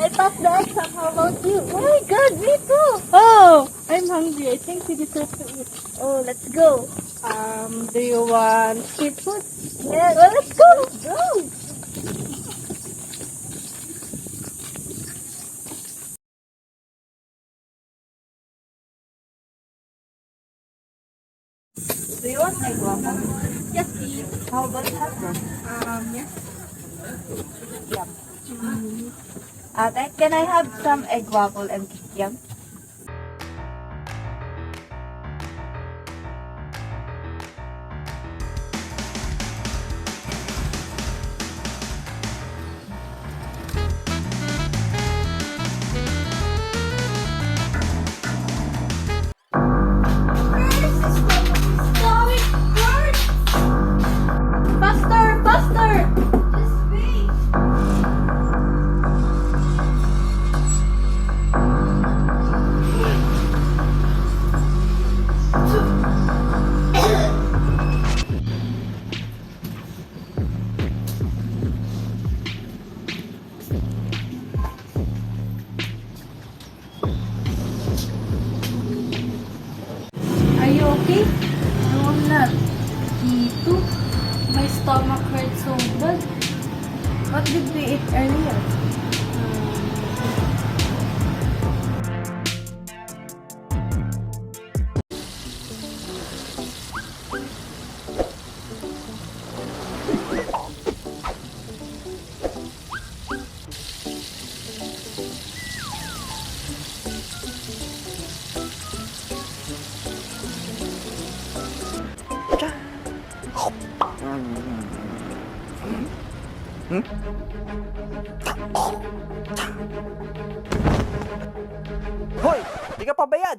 I passed the exam. How about you? Oh my god, me too! Oh, I'm hungry. I think we deserve to eat. Oh, let's go. Do you want street food? Yeah, well, let's go! Let's go! Do you want egg waffle? Yes, please. How about hot dog? Yes. Yum. Can I have some egg waffle and kikiam? Faster! Faster! Just wait! Are you okay? No, I'm not. Me too. My stomach hurts so bad. What did we eat earlier? Hoy! Di ka pabayad!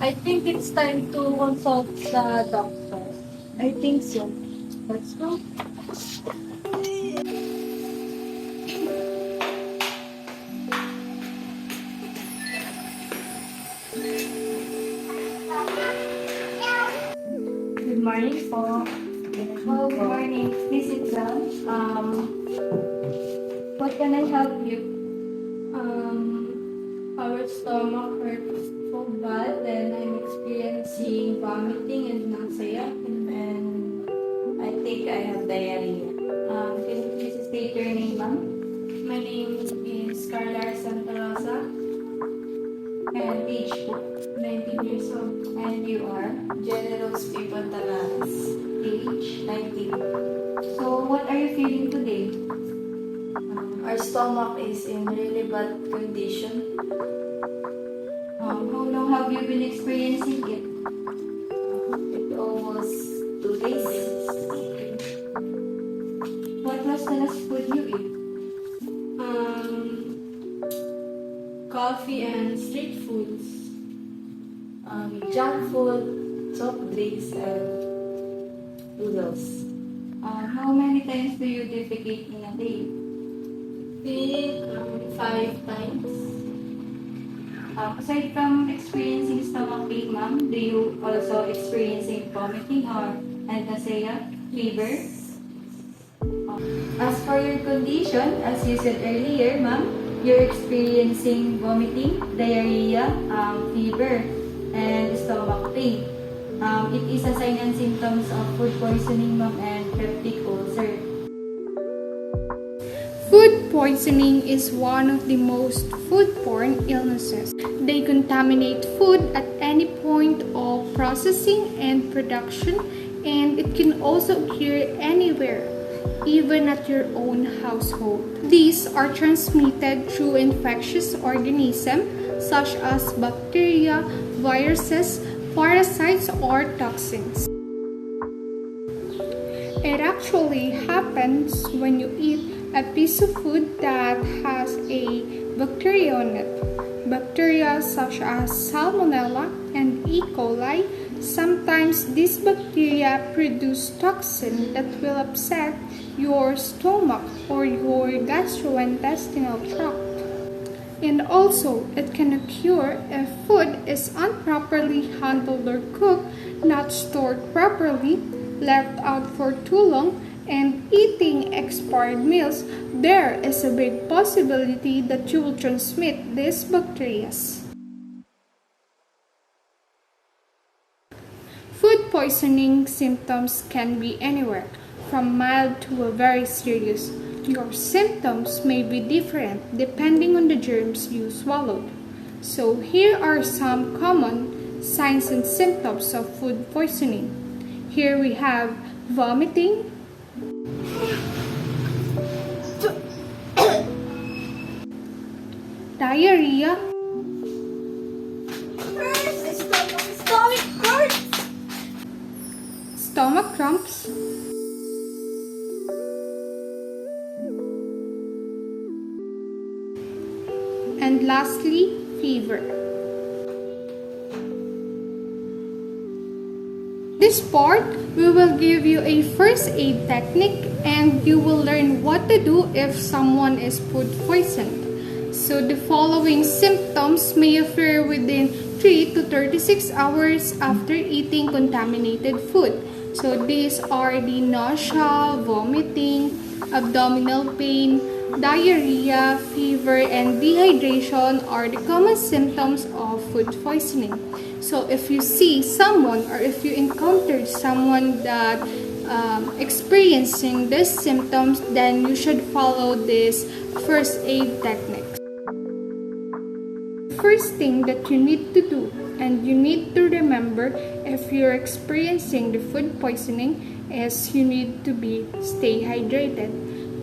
I think it's time to consult the doctor. I think so. Let's go. Good morning po. Oh, good morning. Please sit down. What can I help you? Our stomach hurts so bad and I'm experiencing vomiting and nausea and I think I have diarrhea. Can you please state your name, ma'am? My name is Carla Santa Rosa and age 19 years old. And you are? Generous people Talanas, age 19. So what are you feeling today? Our stomach is in really bad condition. How long have you been experiencing it? It almost 2 days. What was the last food you ate? Coffee and street foods. Junk food, soft drinks, and noodles. How many times do you defecate in a day? Think 5 times. Aside from experiencing stomach pain, ma'am, do you also experiencing vomiting or nausea, fever? As for your condition, as you said earlier, ma'am, you're experiencing vomiting, diarrhea, fever, and stomach pain. It is a sign and symptoms of food poisoning, ma'am, and peptic ulcer. Food poisoning is one of the most foodborne illnesses. They contaminate food at any point of processing and production, and it can also occur anywhere, even at your own household. These are transmitted through infectious organisms such as bacteria, viruses, parasites, or toxins. It actually happens when you eat a piece of food that has a bacteria on it. Bacteria such as Salmonella and E. coli. Sometimes these bacteria produce toxin that will upset your stomach or your gastrointestinal tract. And also, it can occur if food is improperly handled or cooked, not stored properly, left out for too long, and eating expired meals. There is a big possibility that you will transmit these bacteria. Food poisoning symptoms can be anywhere from mild to very serious. Your symptoms may be different depending on the germs you swallowed. So here are some common signs and symptoms of food poisoning. Here we have vomiting, diarrhea, stomach cramps, and lastly, fever. This part, we will give you a first aid technique and you will learn what to do if someone is food poisoned. So the following symptoms may appear within 3 to 36 hours after eating contaminated food. So these are the nausea, vomiting, abdominal pain, diarrhea, fever, and dehydration are the common symptoms of food poisoning. So if you see someone or if you encounter someone that experiencing these symptoms, then you should follow this first aid technique. First thing that you need to do and you need to remember if you're experiencing the food poisoning is you need to stay hydrated.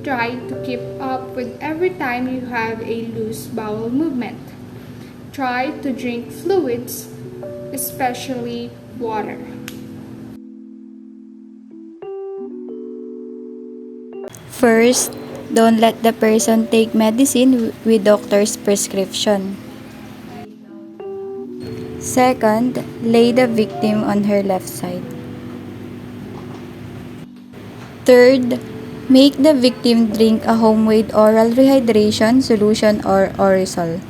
Try to keep up with every time you have a loose bowel movement. Try to drink fluids, especially water. First, don't let the person take medicine with doctor's prescription. Second, lay the victim on her left side. Third, make the victim drink a home-made oral rehydration solution or aerosol.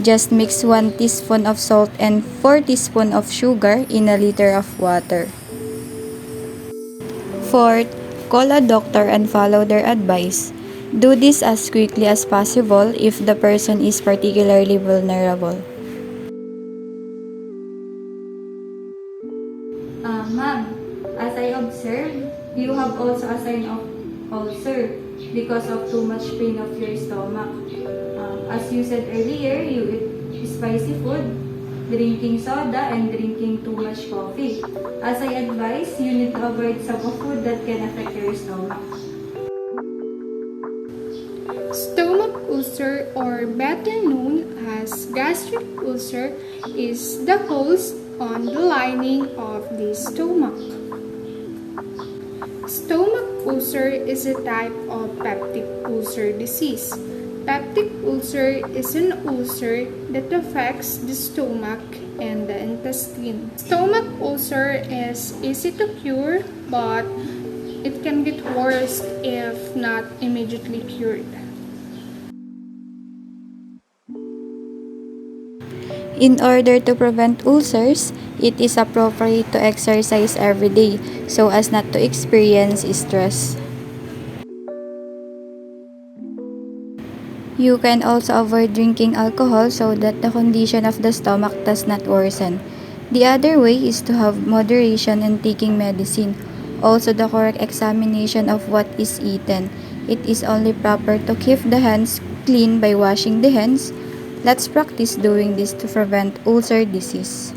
Just mix 1 teaspoon of salt and 4 teaspoons of sugar in a liter of water. Fourth, call a doctor and follow their advice. Do this as quickly as possible if the person is particularly vulnerable. Ma'am, as I observed, you have also a sign of ulcer because of too much pain of your stomach. As you said earlier, you eat spicy food, drinking soda, and drinking too much coffee. As I advise, you need to avoid some of food that can affect your stomach. Stomach ulcer, or better known as gastric ulcer, is the holes on the lining of the stomach. Stomach ulcer is a type of peptic ulcer disease. Peptic ulcer is an ulcer that affects the stomach and the intestine. Stomach ulcer is easy to cure, but it can get worse if not immediately cured. In order to prevent ulcers, it is appropriate to exercise every day so as not to experience stress. You can also avoid drinking alcohol so that the condition of the stomach does not worsen. The other way is to have moderation in taking medicine. Also, the correct examination of what is eaten. It is only proper to keep the hands clean by washing the hands. Let's practice doing this to prevent ulcer disease.